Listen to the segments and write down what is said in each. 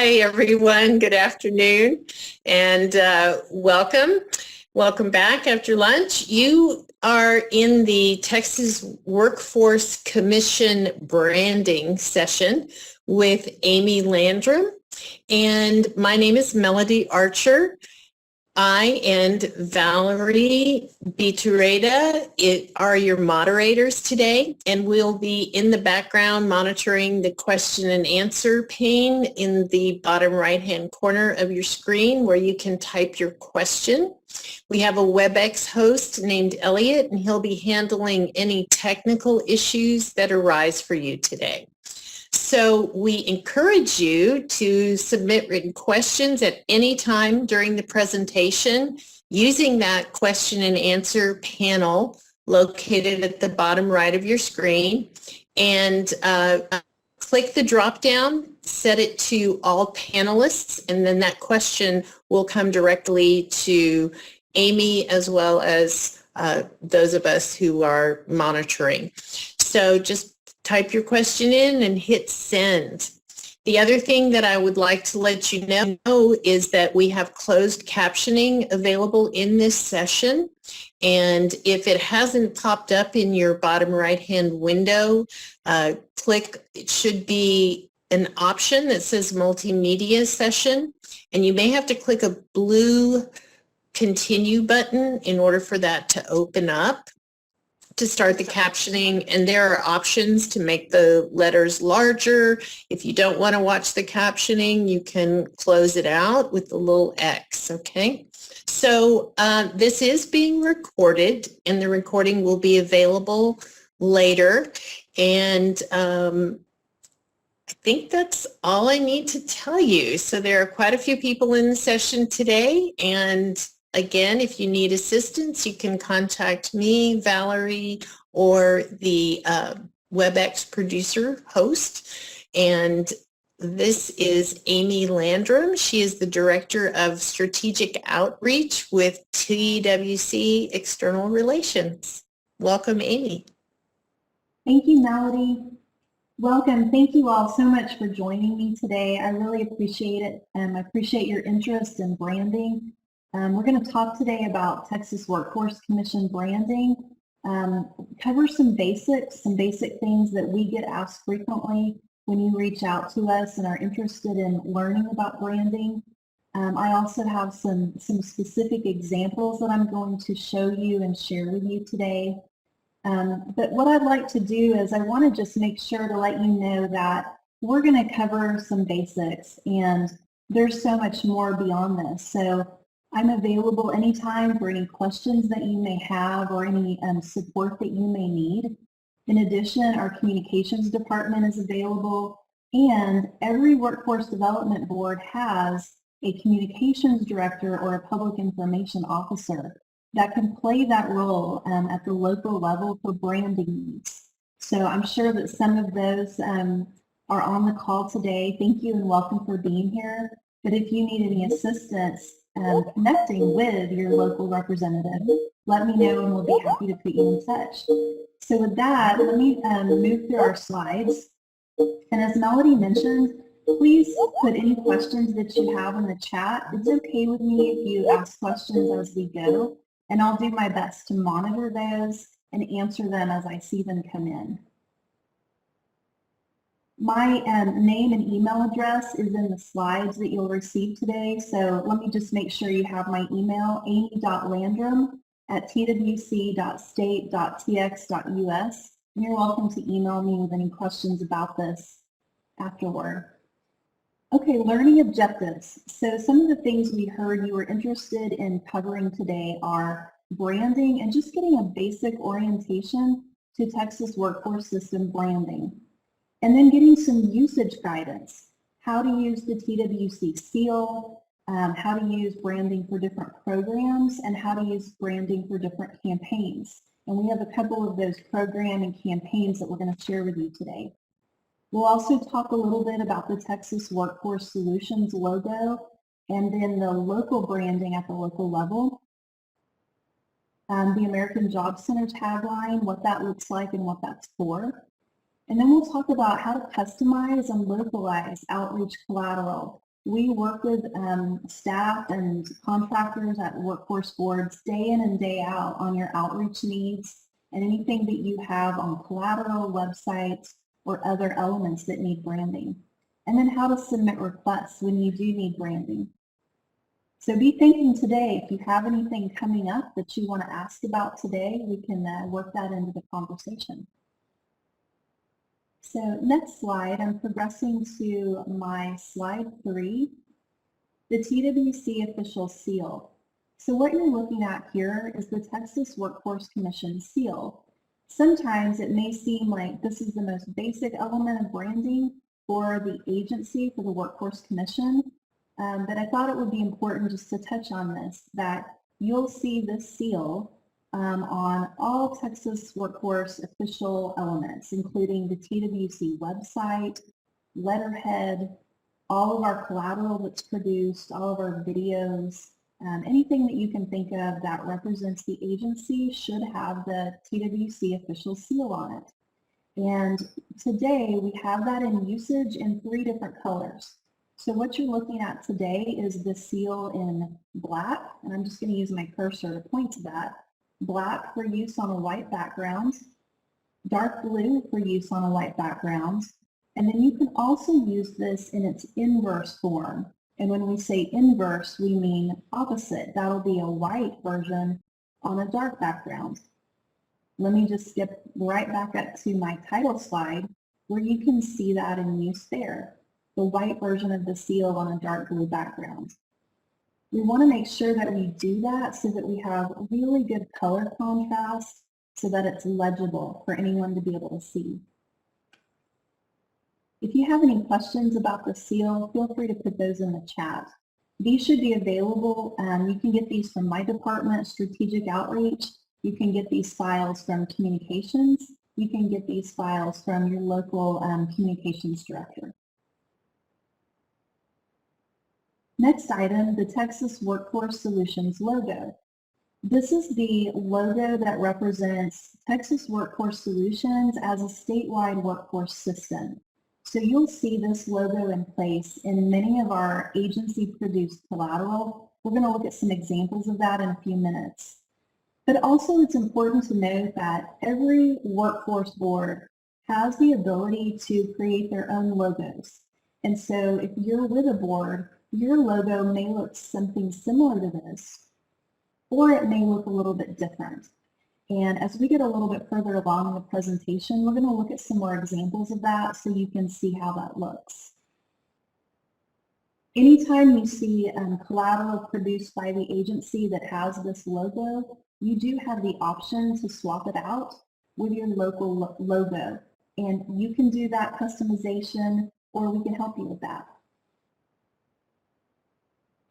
Hi, everyone. Good afternoon and welcome. Welcome back after lunch. You are in the Texas Workforce Commission branding session with Amy Landrum, and my name is Melody Archer. I and Valerie Bitureta are your moderators today, and we'll be in the background monitoring the question and answer pane in the bottom right-hand corner of your screen where you can type your question. We have a WebEx host named Elliot, and he'll be handling any technical issues that arise for you today. So we encourage you to submit written questions at any time during the presentation using that question and answer panel located at the bottom right of your screen. And click the drop down, set it to all panelists, and then that question will come directly to Amy as well as those of us who are monitoring. So just type your question in and hit send. The other thing that I would like to let you know is that we have closed captioning available in this session. And if it hasn't popped up in your bottom right-hand window, it should be an option that says multimedia session. And you may have to click a blue continue button in order for that to open up to start the captioning, and there are options to make the letters larger. If you don't want to watch the captioning, you can close it out with the little X, okay? So this is being recorded, and the recording will be available later, and I think that's all I need to tell you. So there are quite a few people in the session today, and again, if you need assistance, you can contact me, Valerie, or the WebEx producer host. And this is Amy Landrum. She is the Director of Strategic Outreach with TWC External Relations. Welcome, Amy. Thank you, Melody. Welcome. Thank you all so much for joining me today. I really appreciate it, and I appreciate your interest in branding. We're going to talk today about Texas Workforce Commission branding, cover some basic things that we get asked frequently when you reach out to us and are interested in learning about branding. I also have some specific examples that I'm going to show you and share with you today. But what I'd like to do is I want to just make sure to let you know that we're going to cover some basics, and there's so much more beyond this. So I'm available anytime for any questions that you may have or any support that you may need. In addition, our communications department is available, and every workforce development board has a communications director or a public information officer that can play that role at the local level for branding needs. So I'm sure that some of those are on the call today. Thank you and welcome for being here. But if you need any assistance connecting with your local representative, let me know and we'll be happy to put you in touch. So with that, let me move through our slides. And as Melody mentioned, please put any questions that you have in the chat. It's okay with me if you ask questions as we go, and I'll do my best to monitor those and answer them as I see them come in. My name and email address is in the slides that you'll receive today, so let me just make sure you have my email, amy.landrum@twc.state.tx.us, and you're welcome to email me with any questions about this afterward. Okay, learning objectives. So some of the things we heard you were interested in covering today are branding and just getting a basic orientation to Texas workforce system branding. And then getting some usage guidance, how to use the TWC Seal, how to use branding for different programs, and how to use branding for different campaigns. And we have a couple of those program and campaigns that we're going to share with you today. We'll also talk a little bit about the Texas Workforce Solutions logo and then the local branding at the local level. The American Job Center tagline, what that looks like and what that's for. And then we'll talk about how to customize and localize outreach collateral We work with staff and contractors at workforce boards day in and day out on your outreach needs and anything that you have on collateral, websites, or other elements that need branding. And then how to submit requests when you do need branding. So be thinking today, if you have anything coming up that you want to ask about today, we can work that into the conversation. So next slide, I'm progressing to my slide 3, the TWC Official Seal. So what you're looking at here is the Texas Workforce Commission seal. Sometimes it may seem like this is the most basic element of branding for the agency, for the Workforce Commission, but I thought it would be important just to touch on this, that you'll see this seal on all Texas Workforce official elements, including the TWC website, letterhead, all of our collateral that's produced, all of our videos, anything that you can think of that represents the agency should have the TWC official seal on it. And today we have that in usage in 3 different colors. So what you're looking at today is the seal in black, and I'm just going to use my cursor to point to that. Black for use on a white background, dark blue for use on a white background, and then you can also use this in its inverse form. And when we say inverse, we mean opposite. That'll be a white version on a dark background. Let me just skip right back up to my title slide where you can see that in use there. The white version of the seal on a dark blue background. We want to make sure that we do that so that we have really good color contrast so that it's legible for anyone to be able to see. If you have any questions about the seal, feel free to put those in the chat. These should be available. You can get these from my department, Strategic Outreach. You can get these files from Communications. You can get these files from your local Communications Director. Next item, the Texas Workforce Solutions logo. This is the logo that represents Texas Workforce Solutions as a statewide workforce system. So you'll see this logo in place in many of our agency-produced collateral. We're going to look at some examples of that in a few minutes. But also it's important to note that every workforce board has the ability to create their own logos. And so if you're with a board, your logo may look something similar to this, or it may look a little bit different. And as we get a little bit further along in the presentation, we're going to look at some more examples of that so you can see how that looks. Anytime you see collateral produced by the agency that has this logo, you do have the option to swap it out with your local logo. And you can do that customization, or we can help you with that.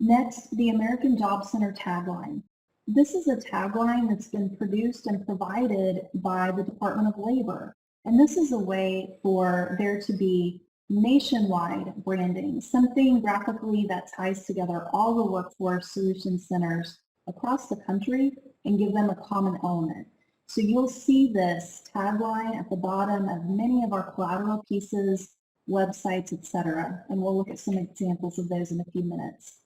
Next, the American Job Center tagline. This is a tagline that's been produced and provided by the Department of Labor. And this is a way for there to be nationwide branding, something graphically that ties together all the workforce solution centers across the country and give them a common element. So you'll see this tagline at the bottom of many of our collateral pieces, websites, etc. And we'll look at some examples of those in a few minutes.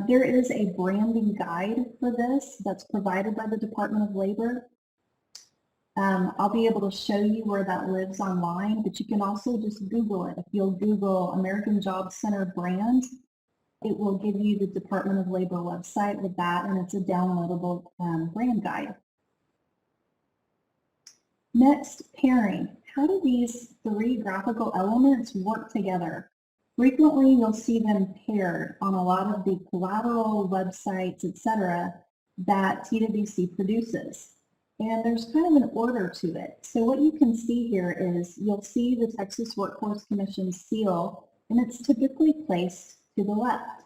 There is a branding guide for this that's provided by the Department of Labor. I'll be able to show you where that lives online, but you can also just Google it. If you'll Google American Job Center brand, it will give you the Department of Labor website with that, and it's a downloadable brand guide. Next, pairing. How do these 3 graphical elements work together? Frequently, you'll see them paired on a lot of the collateral websites, etc., that TWC produces. And there's kind of an order to it. So what you can see here is you'll see the Texas Workforce Commission seal, and it's typically placed to the left.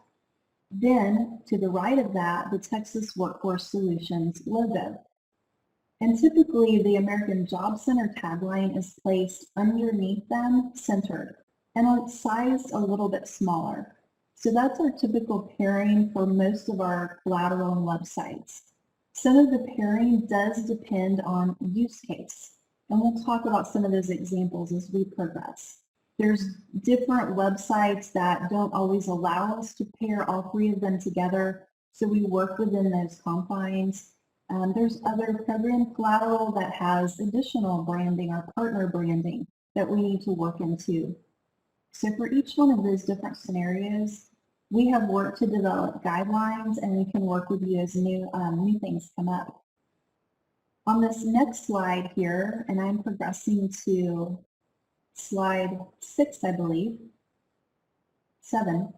Then, to the right of that, the Texas Workforce Solutions logo. And typically, the American Job Center tagline is placed underneath them, centered, and sized a little bit smaller. So that's our typical pairing for most of our collateral and websites. Some of the pairing does depend on use case, and we'll talk about some of those examples as we progress. There's different websites that don't always allow us to pair all three of them together, so we work within those confines. There's other program collateral that has additional branding or partner branding that we need to work into. So for each one of those different scenarios, we have worked to develop guidelines, and we can work with you as new things come up. On this next slide here, and I'm progressing to slide 6, I believe, 7,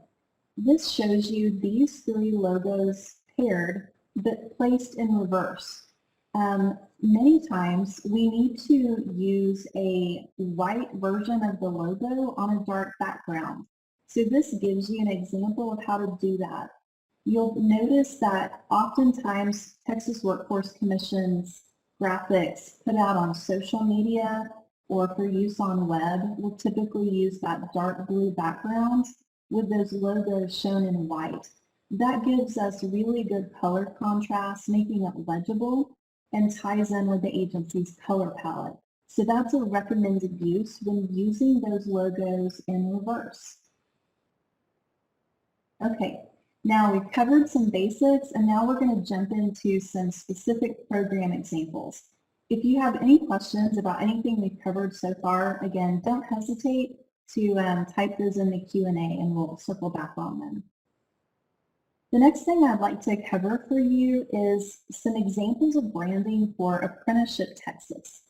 this shows you these three logos paired but placed in reverse. Many times we need to use a white version of the logo on a dark background. So this gives you an example of how to do that. You'll notice that oftentimes Texas Workforce Commission's graphics put out on social media or for use on web will typically use that dark blue background with those logos shown in white. That gives us really good color contrast, making it legible, and ties in with the agency's color palette. So that's a recommended use when using those logos in reverse. Okay, now we've covered some basics, and now we're going to jump into some specific program examples. If you have any questions about anything we've covered so far, again, don't hesitate to type those in the Q&A and we'll circle back on them. The next thing I'd like to cover for you is some examples of branding for Apprenticeship Texas.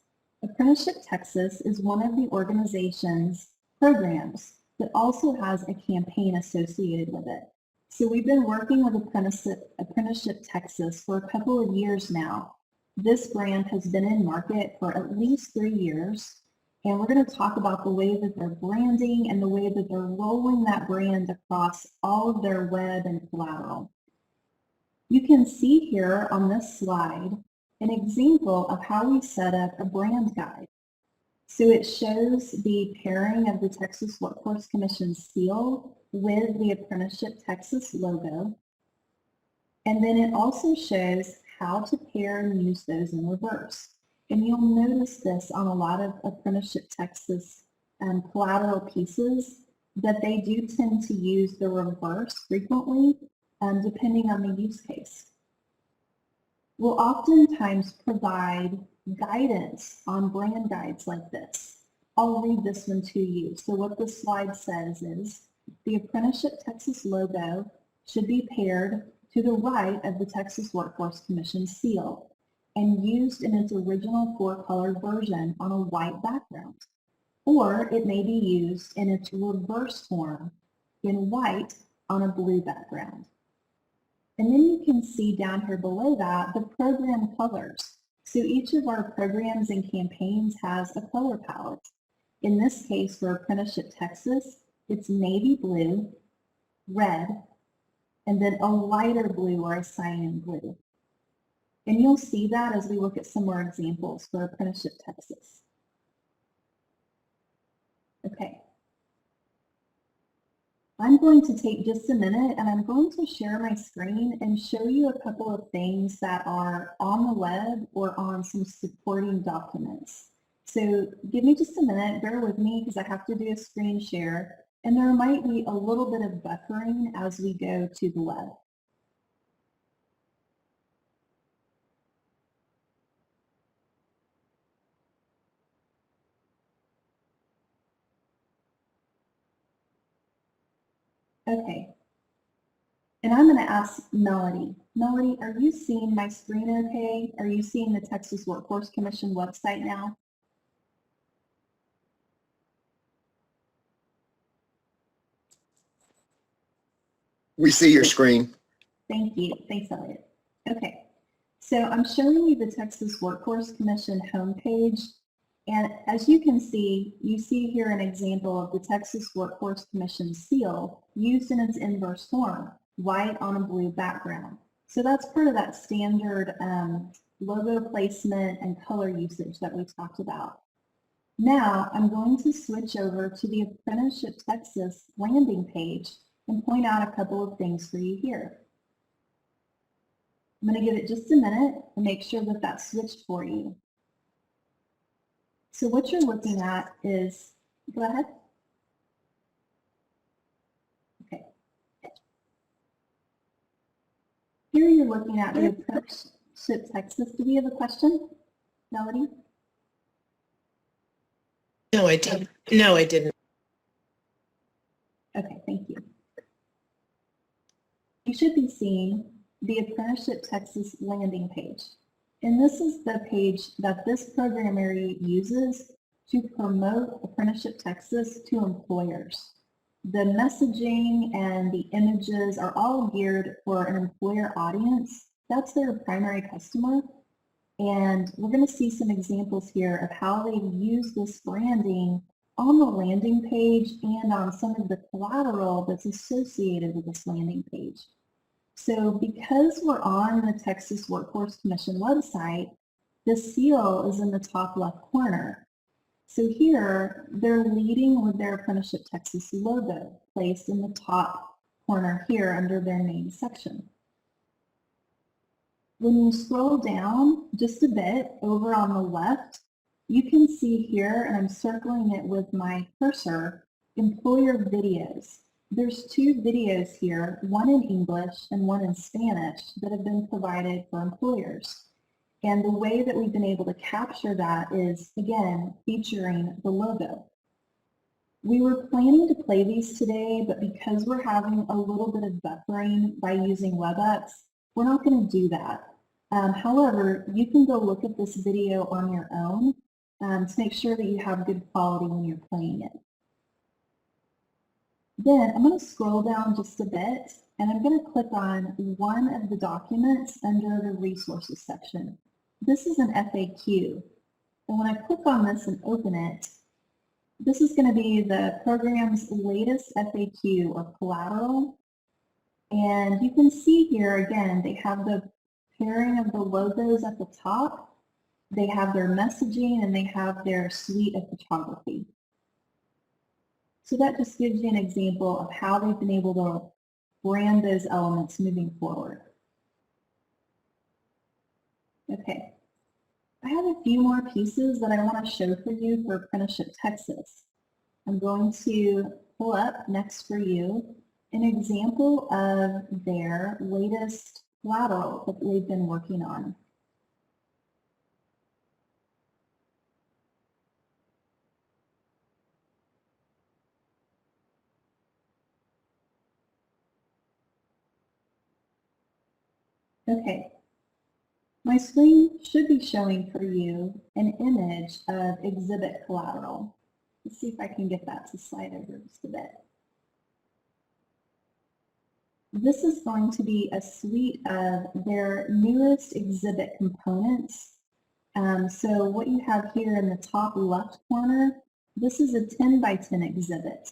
Apprenticeship Texas is one of the organization's programs that also has a campaign associated with it. So we've been working with Apprenticeship Texas for a couple of years now. This brand has been in market for at least 3 years, and we're going to talk about the way that they're branding and the way that they're rolling that brand across all of their web and collateral. You can see here on this slide an example of how we set up a brand guide. So it shows the pairing of the Texas Workforce Commission seal with the Apprenticeship Texas logo. And then it also shows how to pair and use those in reverse. And you'll notice this on a lot of Apprenticeship Texas collateral pieces, that they do tend to use the reverse frequently, depending on the use case. We'll oftentimes provide guidance on brand guides like this. I'll read this one to you. So what the slide says is, the Apprenticeship Texas logo should be paired to the right of the Texas Workforce Commission seal and used in its original 4-colored version on a white background. Or it may be used in its reverse form in white on a blue background. And then you can see down here below that the program colors. So each of our programs and campaigns has a color palette. In this case, for Apprenticeship Texas, it's navy blue, red, and then a lighter blue or a cyan blue. And you'll see that as we look at some more examples for Apprenticeship Texas. Okay. I'm going to take just a minute and I'm going to share my screen and show you a couple of things that are on the web or on some supporting documents. So give me just a minute, bear with me because I have to do a screen share, and there might be a little bit of buffering as we go to the web. Okay, and I'm going to ask Melody. Melody, are you seeing my screen okay? Are you seeing the Texas Workforce Commission website now? We see your screen. Thank you. Thanks, Elliot. Okay, so I'm showing you the Texas Workforce Commission homepage. And as you can see, you see here an example of the Texas Workforce Commission seal used in its inverse form, white on a blue background. So that's part of that standard logo placement and color usage that we talked about. Now I'm going to switch over to the Apprenticeship Texas landing page and point out a couple of things for you here. I'm going to give it just a minute and make sure that that's switched for you. So what you're looking at is, go ahead. you're looking at the Apprenticeship Texas, do we have a question, Melody? No, I didn't. No, I didn't. Okay, thank you. You should be seeing the Apprenticeship Texas landing page. And this is the page that this program area uses to promote Apprenticeship Texas to employers. The messaging and the images are all geared for an employer audience. That's their primary customer. And we're going to see some examples here of how they've used this branding on the landing page and on some of the collateral that's associated with this landing page. So because we're on the Texas Workforce Commission website, the seal is in the top left corner. So here, they're leading with their Apprenticeship Texas logo placed in the top corner here under their name section. When you scroll down just a bit over on the left, you can see here, and I'm circling it with my cursor, employer videos. There's two videos here, one in English and one in Spanish, that have been provided for employers. And the way that we've been able to capture that is, again, featuring the logo. We were planning to play these today, but because we're having a little bit of buffering by using WebEx, we're not going to do that. However, you can go look at this video on your own to make sure that you have good quality when you're playing it. Then I'm going to scroll down just a bit, and I'm going to click on one of the documents under the resources section. This is an FAQ, and when I click on this and open it, this is going to be the program's latest FAQ or collateral. And you can see here again, they have the pairing of the logos at the top, they have their messaging, and they have their suite of photography. So that just gives you an example of how they've been able to brand those elements moving forward. Okay, I have a few more pieces that I want to show for you for Apprenticeship Texas. I'm going to pull up next for you an example of their latest collateral that they've been working on. Okay, my screen should be showing for you an image of exhibit collateral. Let's see if I can get that to slide over just a bit. This is going to be a suite of their newest exhibit components. So what you have here in the top left corner, this is a 10 by 10 exhibit.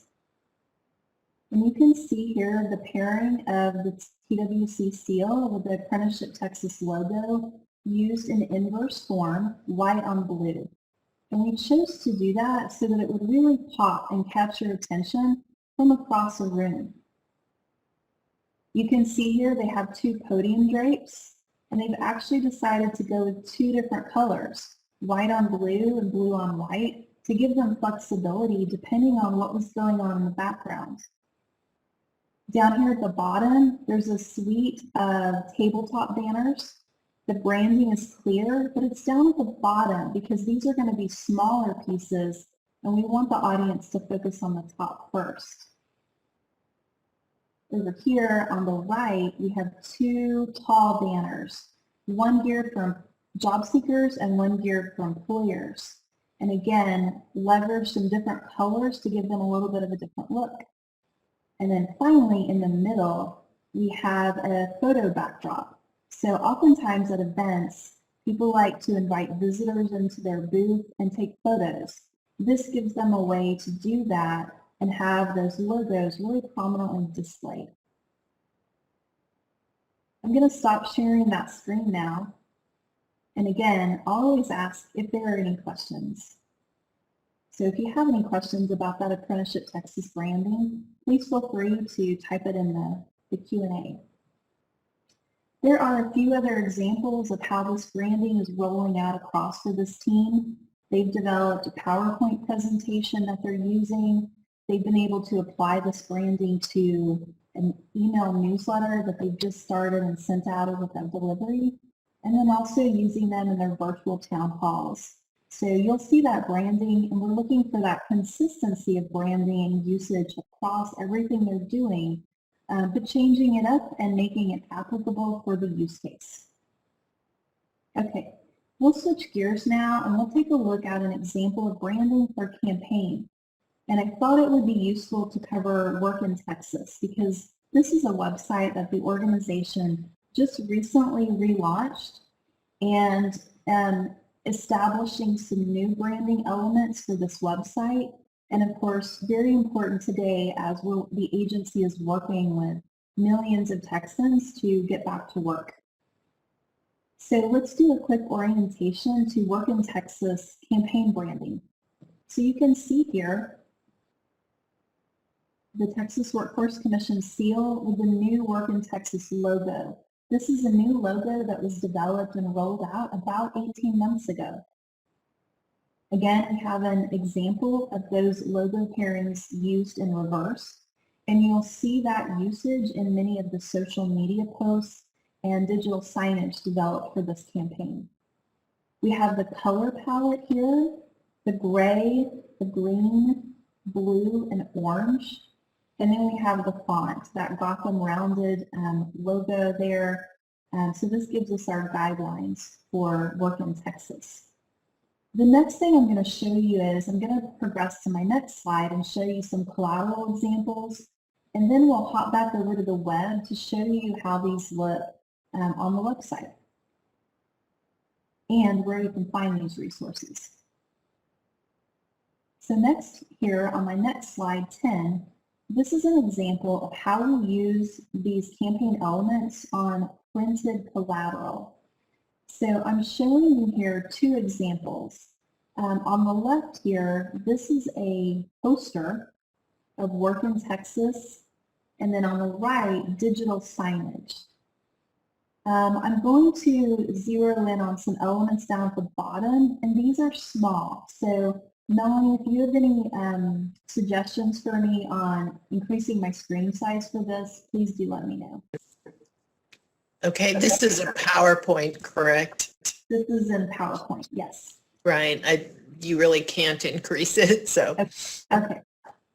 And you can see here the pairing of the TWC seal with the Apprenticeship Texas logo used in inverse form, white on blue. And we chose to do that so that it would really pop and capture attention from across a room. You can see here they have two podium drapes, and they've actually decided to go with two different colors, white on blue and blue on white, to give them flexibility depending on what was going on in the background. Down here at the bottom, there's a suite of tabletop banners. The branding is clear, but it's down at the bottom because these are going to be smaller pieces, and we want the audience to focus on the top first. Over here on the right, we have two tall banners, one geared for job seekers and one geared for employers. And again, leverage some different colors to give them a little bit of a different look. And then finally, in the middle, we have a photo backdrop. So oftentimes at events, people like to invite visitors into their booth and take photos. This gives them a way to do that and have those logos really prominently displayed. I'm going to stop sharing that screen now. And again, I'll always ask if there are any questions. So if you have any questions about that Apprenticeship Texas branding, please feel free to type it in the Q&A. There are a few other examples of how this branding is rolling out across for this team. They've developed a PowerPoint presentation that they're using. They've been able to apply this branding to an email newsletter that they've just started and sent out as a web delivery, and then also using them in their virtual town halls. So you'll see that branding, and we're looking for that consistency of branding and usage across everything they're doing, but changing it up and making it applicable for the use case. Okay, we'll switch gears now and we'll take a look at an example of branding for a campaign. And I thought it would be useful to cover Work in Texas because this is a website that the organization just recently relaunched and establishing some new branding elements for this website. And of course, very important today as the agency is working with millions of Texans to get back to work. So let's do a quick orientation to Work in Texas campaign branding. So you can see here the Texas Workforce Commission seal with the new Work in Texas logo. This is a new logo that was developed and rolled out about 18 months ago. Again, we have an example of those logo pairings used in reverse, and you'll see that usage in many of the social media posts and digital signage developed for this campaign. We have the color palette here, the gray, the green, blue, and orange. And then we have the font, that Gotham rounded logo there. So this gives us our guidelines for Work in Texas. The next thing I'm going to show you is I'm going to progress to my next slide and show you some collateral examples. And then we'll hop back over to the web to show you how these look on the website and where you can find these resources. So next here on my next slide 10, this is an example of how we use these campaign elements on printed collateral. So I'm showing you here two examples. On the left here, this is a poster of Work in Texas, and then on the right, digital signage. I'm going to zero in on some elements down at the bottom, and these are small. So Melanie, if you have any suggestions for me on increasing my screen size for this, please do let me know. Okay, this is a PowerPoint, correct? This is in PowerPoint, yes. Right, you really can't increase it, so. Okay.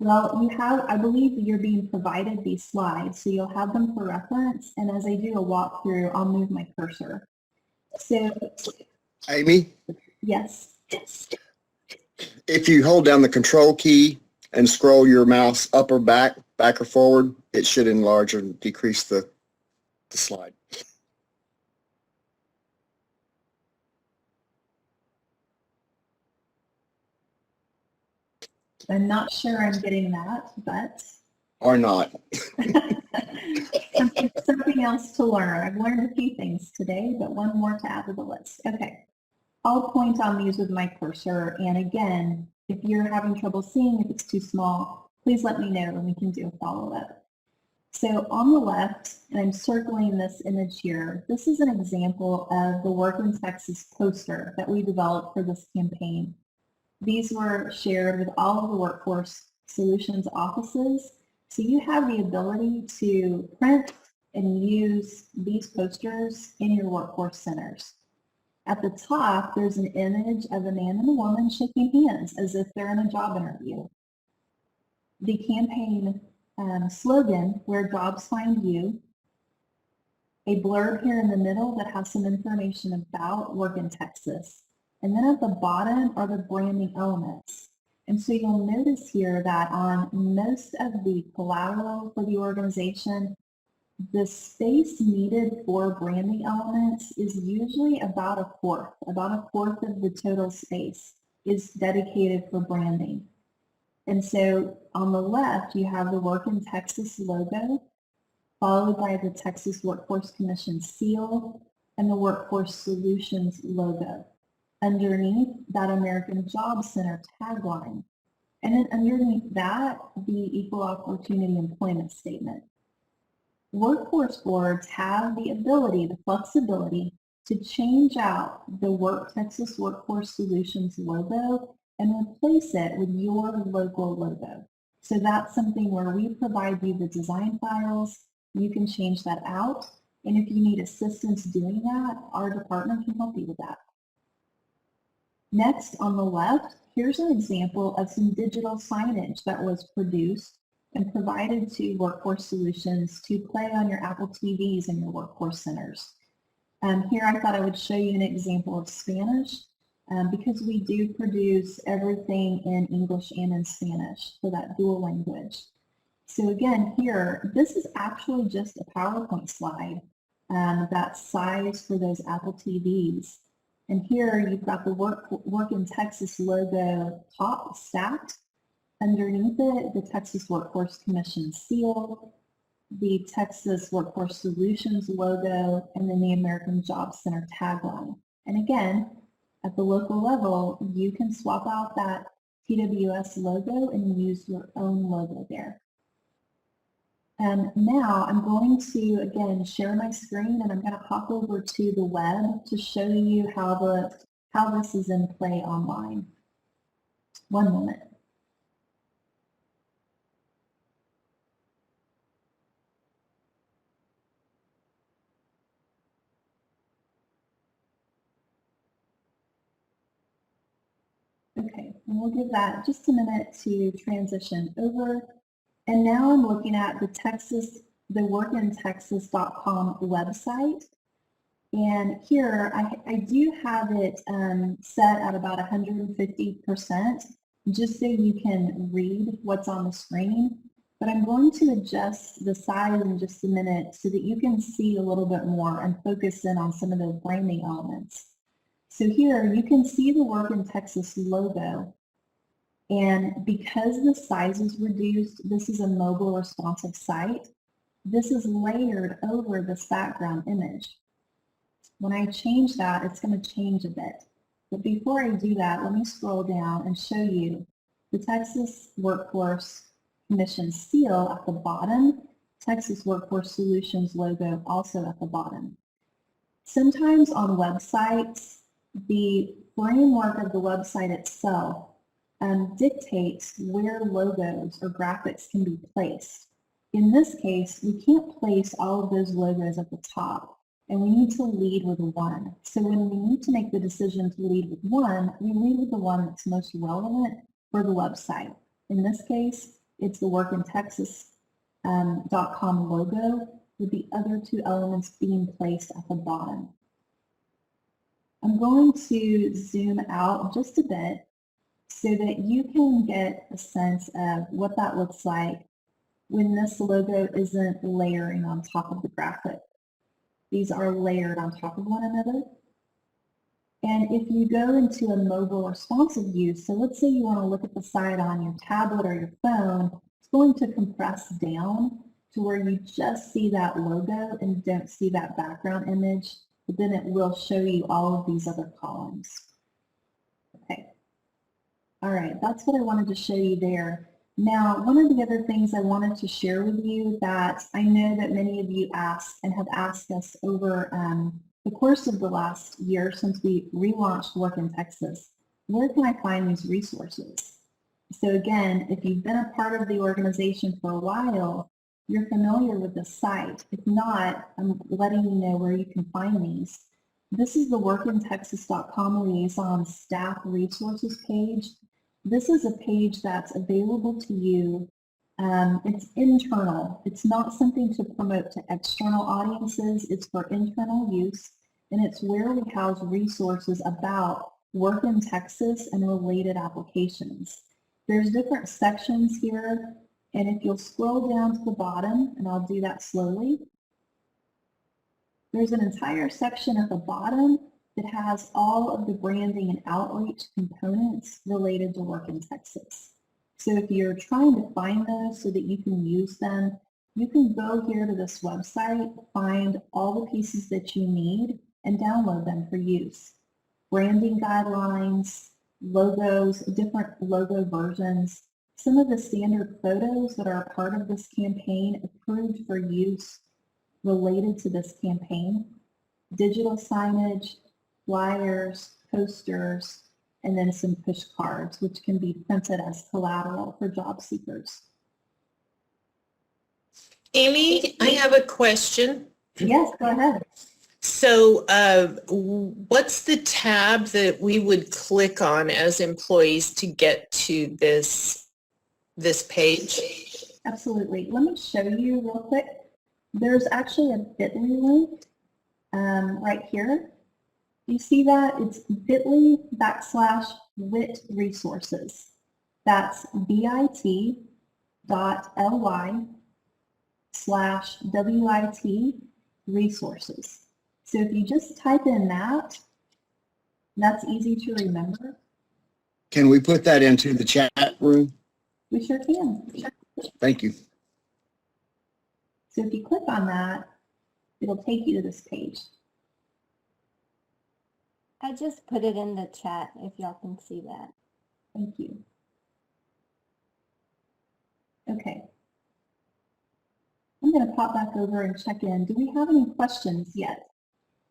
Well, you have, I believe you're being provided these slides, so you'll have them for reference. And as I do a walkthrough, I'll move my cursor. So, Amy, yes. if you hold down the control key and scroll your mouse up or back or forward, it should enlarge or decrease the slide. I'm not sure I'm getting that, but. Or not. Something else to learn. I've learned a few things today, but one more to add to the list. Okay. I'll point on these with my cursor. And again, if you're having trouble seeing, if it's too small, please let me know and we can do a follow-up. So on the left, and I'm circling this image here, this is an example of the Work in Texas poster that we developed for this campaign. These were shared with all of the Workforce Solutions offices. So you have the ability to print and use these posters in your workforce centers. At the top, there's an image of a man and a woman shaking hands as if they're in a job interview. The campaign slogan, "Where Jobs Find You," a blurb here in the middle that has some information about Work in Texas. And then at the bottom are the branding elements. And so you'll notice here that on most of the collateral for the organization, the space needed for branding elements is usually about a fourth of the total space is dedicated for branding. And so on the left, you have the Work in Texas logo, followed by the Texas Workforce Commission seal and the Workforce Solutions logo. Underneath that American Job Center tagline. And then underneath that, the Equal Opportunity Employment Statement. Workforce boards have the ability, the flexibility to change out the Texas Workforce Solutions logo and replace it with your local logo. So that's something where we provide you the design files. You can change that out. And if you need assistance doing that, our department can help you with that. Next, on the left, here's an example of some digital signage that was produced and provided to Workforce Solutions to play on your Apple TVs in your workforce centers. Here I thought I would show you an example of Spanish because we do produce everything in English and in Spanish for that dual language. So again, here, this is actually just a PowerPoint slide that's sized for those Apple TVs. And here you've got the Work in Texas logo top stacked. Underneath it, the Texas Workforce Commission seal, the Texas Workforce Solutions logo, and then the American Job Center tagline. And again, at the local level, you can swap out that TWS logo and use your own logo there. And now I'm going to, again, share my screen, and I'm going to hop over to the web to show you how this is in play online. One moment. Okay, and we'll give that just a minute to transition over. And now I'm looking at the workintexas.com website. And here I do have it set at about 150%, just so you can read what's on the screen. But I'm going to adjust the size in just a minute so that you can see a little bit more and focus in on some of the branding elements. So here you can see the Work in Texas logo. And because the size is reduced, this is a mobile responsive site. This is layered over this background image. When I change that, it's going to change a bit. But before I do that, let me scroll down and show you the Texas Workforce Commission seal at the bottom, Texas Workforce Solutions logo also at the bottom. Sometimes on websites, the framework of the website itself dictates where logos or graphics can be placed. In this case, we can't place all of those logos at the top, and we need to lead with one. So when we need to make the decision to lead with one, we lead with the one that's most relevant for the website. In this case, it's the workintexas.com logo with the other two elements being placed at the bottom. I'm going to zoom out just a bit so that you can get a sense of what that looks like when this logo isn't layering on top of the graphic. These are layered on top of one another. And if you go into a mobile responsive view, so let's say you want to look at the site on your tablet or your phone, it's going to compress down to where you just see that logo and don't see that background image, but then it will show you all of these other columns. Okay. All right, that's what I wanted to show you there. Now, one of the other things I wanted to share with you that I know that many of you asked and have asked us over the course of the last year since we relaunched Work in Texas, where can I find these resources? So again, if you've been a part of the organization for a while, you're familiar with the site. If not, I'm letting you know where you can find these. This is the workintexas.com liaison staff resources page. This is a page that's available to you. It's internal. It's not something to promote to external audiences. It's for internal use, and it's where we house resources about Work in Texas and related applications. There's different sections here, and if you'll scroll down to the bottom, and I'll do that slowly, there's an entire section at the bottom that has all of the branding and outreach components related to Work in Texas. So if you're trying to find those so that you can use them, you can go here to this website, find all the pieces that you need, and download them for use. Branding guidelines, logos, different logo versions, some of the standard photos that are a part of this campaign approved for use related to this campaign, digital signage, flyers, posters, and then some push cards, which can be printed as collateral for job seekers. Amy, I have a question. Yes, go ahead. So what's the tab that we would click on as employees to get to this page? Absolutely. Let me show you real quick. There's actually a bit.ly link right here. You see that? It's bit.ly/WIT resources. That's bit.ly/WIT resources. So if you just type in that, that's easy to remember. Can we put that into the chat room? We sure can. Thank you. So if you click on that, it'll take you to this page. I just put it in the chat if y'all can see that. Thank you. Okay. I'm going to pop back over and check in. Do we have any questions yet?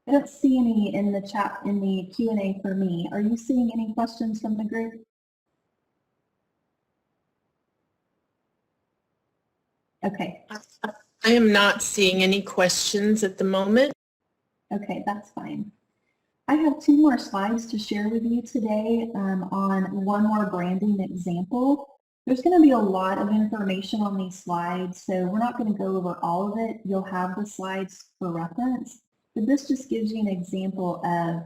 I don't see any in the chat, in the Q&A for me. Are you seeing any questions from the group? Okay. I am not seeing any questions at the moment. Okay, that's fine. I have 2 more slides to share with you today on one more branding example. There's going to be a lot of information on these slides, so we're not going to go over all of it. You'll have the slides for reference, but this just gives you an example of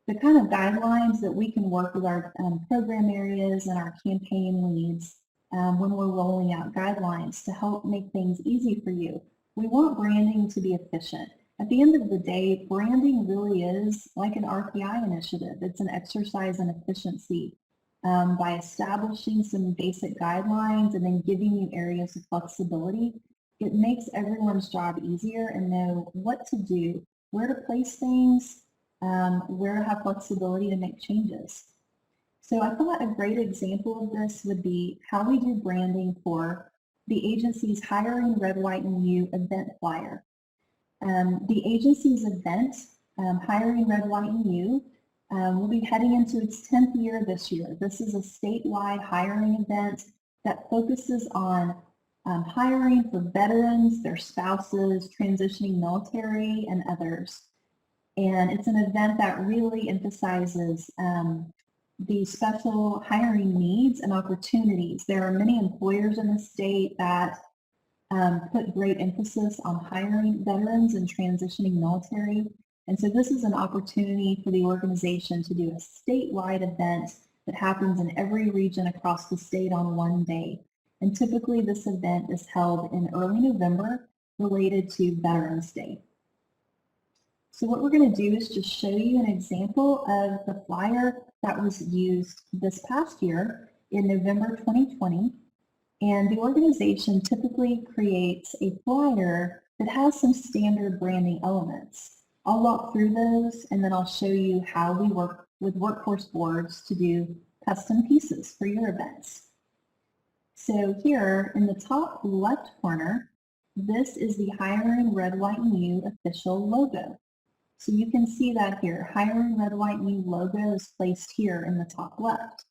the kind of guidelines that we can work with our program areas and our campaign leads when we're rolling out guidelines to help make things easy for you. We want branding to be efficient. At the end of the day, branding really is like an RPI initiative. It's an exercise in efficiency by establishing some basic guidelines and then giving you areas of flexibility. It makes everyone's job easier and know what to do, where to place things, where to have flexibility to make changes. So I thought a great example of this would be how we do branding for the agency's Hiring Red, White, and You event flyer. The agency's event, Hiring Red, White, and You, will be heading into its 10th year this year. This is a statewide hiring event that focuses on hiring for veterans, their spouses, transitioning military, and others. And it's an event that really emphasizes the special hiring needs and opportunities. There are many employers in the state that put great emphasis on hiring veterans and transitioning military. And so this is an opportunity for the organization to do a statewide event that happens in every region across the state on one day. And typically this event is held in early November related to Veterans Day. So what we're going to do is just show you an example of the flyer that was used this past year in November 2020. And the organization typically creates a flyer that has some standard branding elements. I'll walk through those and then I'll show you how we work with workforce boards to do custom pieces for your events. So here in the top left corner, this is the Hiring Red, White, and You official logo. So you can see that here, Hiring Red, White, and You logo is placed here in the top left.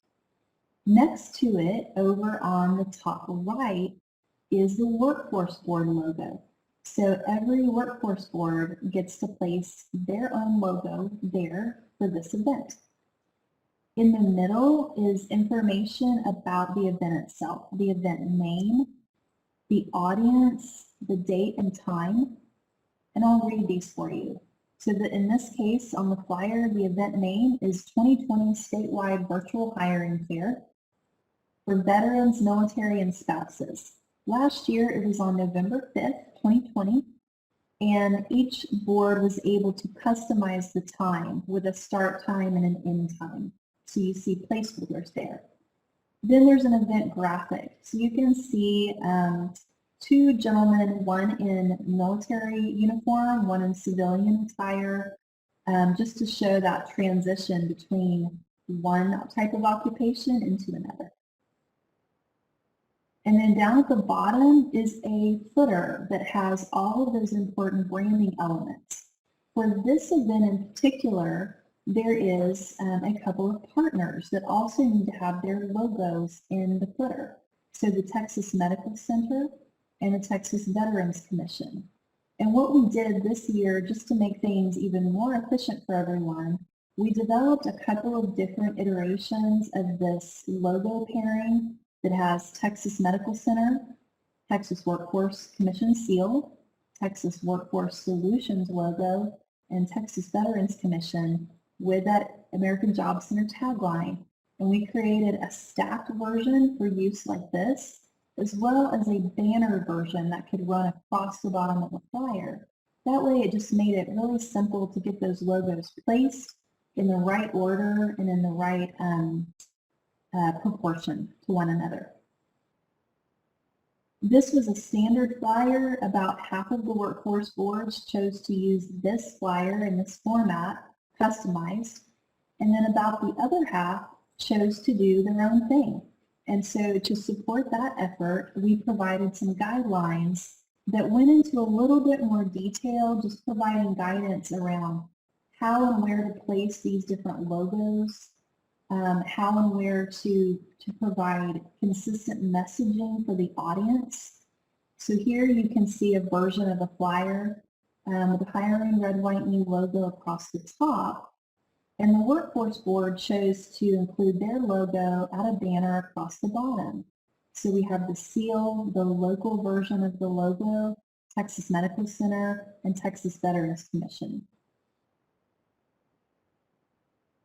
Next to it, over on the top right, is the Workforce Board logo. So every workforce board gets to place their own logo there for this event. In the middle is information about the event itself, the event name, the audience, the date and time, and I'll read these for you. So that in this case, on the flyer, the event name is 2020 Statewide Virtual Hiring Fair for veterans, military, and spouses. Last year, it was on November 5th, 2020, and each board was able to customize the time with a start time and an end time. So you see placeholders there. Then there's an event graphic. So you can see 2 gentlemen, one in military uniform, one in civilian attire, just to show that transition between one type of occupation into another. And then down at the bottom is a footer that has all of those important branding elements. For this event in particular, there is a couple of partners that also need to have their logos in the footer. So the Texas Medical Center and the Texas Veterans Commission. And what we did this year, just to make things even more efficient for everyone, we developed a couple of different iterations of this logo pairing that has Texas Medical Center, Texas Workforce Commission Seal, Texas Workforce Solutions logo, and Texas Veterans Commission with that American Job Center tagline. And we created a stacked version for use like this, as well as a banner version that could run across the bottom of the flyer. That way it just made it really simple to get those logos placed in the right order and in the right proportion to one another. This was a standard flyer. About half of the workforce boards chose to use this flyer in this format, customized, and then about the other half chose to do their own thing. And so to support that effort, we provided some guidelines that went into a little bit more detail, just providing guidance around how and where to place these different logos, how and where to provide consistent messaging for the audience. So here you can see a version of the flyer with the hiring red, white, new logo across the top. And the workforce board chose to include their logo at a banner across the bottom. So we have the seal, the local version of the logo, Texas Medical Center, and Texas Veterans Commission.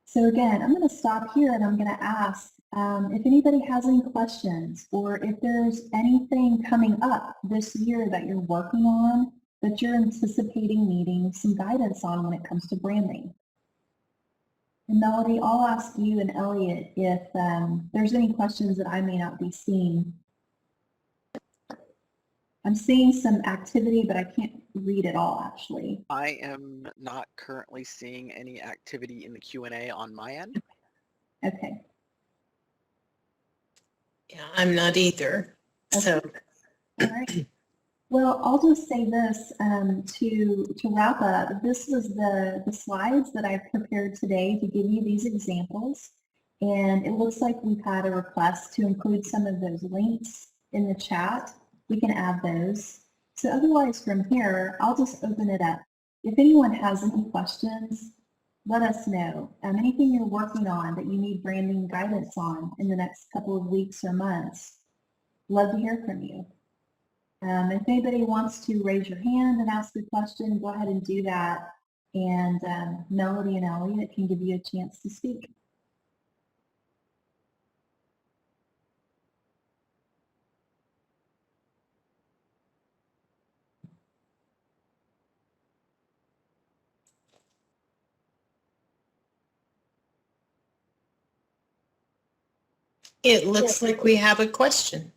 So again, I'm going to stop here and I'm going to ask if anybody has any questions, or if there's anything coming up this year that you're working on that you're anticipating needing some guidance on when it comes to branding. And Melody, I'll ask you and Elliot if there's any questions that I may not be seeing. I'm seeing some activity, but I can't read it all, actually. I am not currently seeing any activity in the Q&A on my end. Okay. Yeah, I'm not either. So, All right. Well, I'll just say this to wrap up. This was the slides that I've prepared today to give you these examples. And it looks like we've had a request to include some of those links in the chat. We can add those. So otherwise from here, I'll just open it up. If anyone has any questions, let us know. Anything you're working on that you need branding guidance on in the next couple of weeks or months, love to hear from you. If anybody wants to raise your hand and ask a question, go ahead and do that. And Melody and Elliot can give you a chance to speak. it looks like we have a question.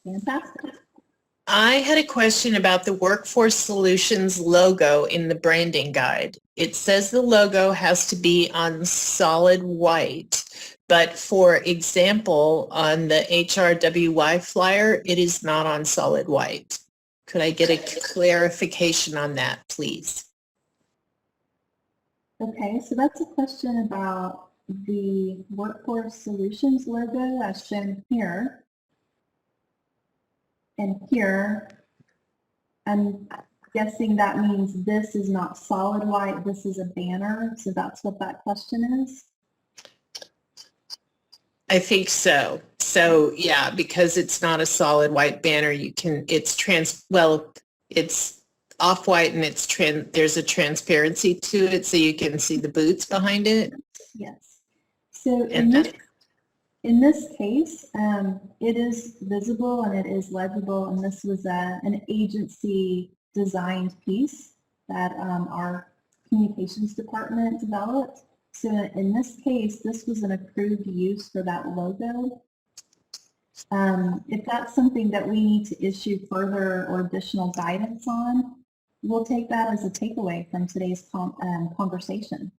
Fantastic. I had a question about the Workforce Solutions logo in the branding guide. It says the logo has to be on solid white, but for example, on the HRWY flyer, it is not on solid white. Could I get a clarification on that, please? Okay, so that's a question about the Workforce Solutions logo as shown here. And here, I'm guessing that means this is not solid white, this is a banner. So that's what that question is? I think so. So yeah, because it's not a solid white banner, it's off-white and there's a transparency to it so you can see the boots behind it. Yes. So And in this case, it is visible and it is legible, and this was an agency designed piece that our communications department developed. So in this case, this was an approved use for that logo. If that's something that we need to issue further or additional guidance on, we'll take that as a takeaway from today's conversation.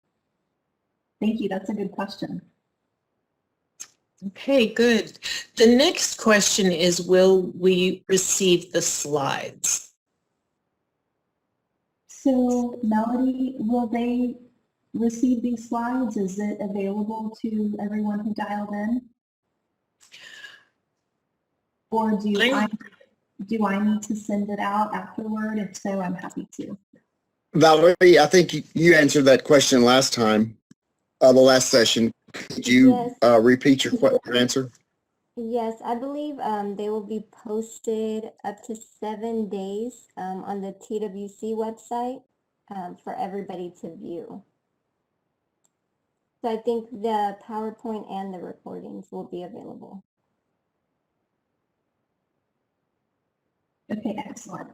Thank you. That's a good question. okay, good. The next question is, will we receive the slides? So Melody, will they receive these slides? Is it available to everyone who dialed in? Or do Do I need to send it out afterward? If so, I'm happy to. Valerie, I think you answered that question last time, the last session. Could you Yes. repeat your answer? Yes, I believe they will be posted up to 7 days on the TWC website for everybody to view. So I think the PowerPoint and the recordings will be available. Okay, excellent.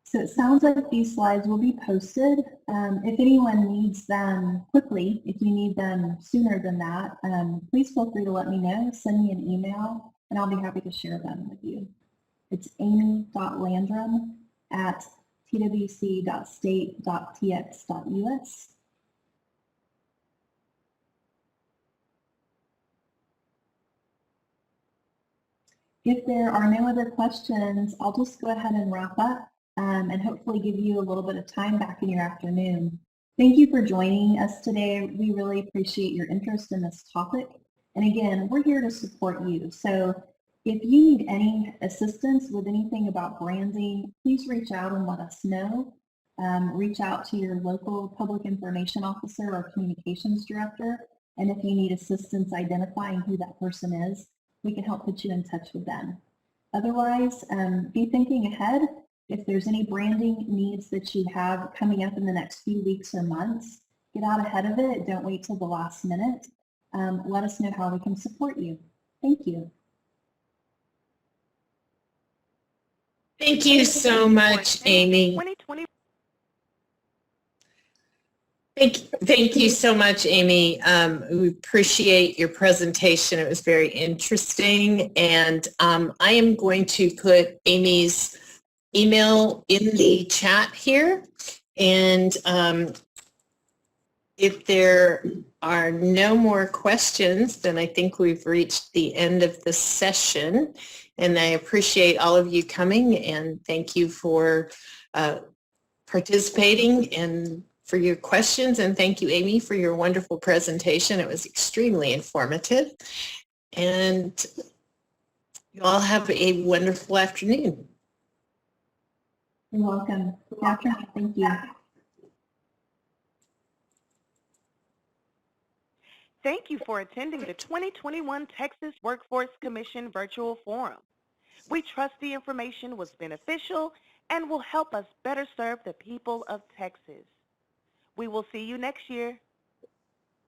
So it sounds like these slides will be posted. If anyone needs them quickly, if you need them sooner than that, please feel free to let me know. Send me an email and I'll be happy to share them with you. It's amy.landrum@twc.state.tx.us. If there are no other questions, I'll just go ahead and wrap up and hopefully give you a little bit of time back in your afternoon. Thank you for joining us today. We really appreciate your interest in this topic. And again, we're here to support you. So if you need any assistance with anything about branding, please reach out and let us know. Reach out to your local public information officer or communications director. And if you need assistance identifying who that person is, we can help put you in touch with them. Otherwise, be thinking ahead. If there's any branding needs that you have coming up in the next few weeks or months, get out ahead of it. Don't wait till the last minute. Let us know how we can support you. Thank you. Thank you so much, Amy. 2020. Thank you so much, Amy. We appreciate your presentation. It was very interesting. And I am going to put Amy's email in the chat here. And if there are no more questions, then I think we've reached the end of the session. And I appreciate all of you coming and thank you for participating and for your questions. And thank you, Amy, for your wonderful presentation. It was extremely informative. And you all have a wonderful afternoon. You're welcome. Good afternoon. Thank you. Thank you for attending the 2021 Texas Workforce Commission Virtual Forum. We trust the information was beneficial and will help us better serve the people of Texas. We will see you next year.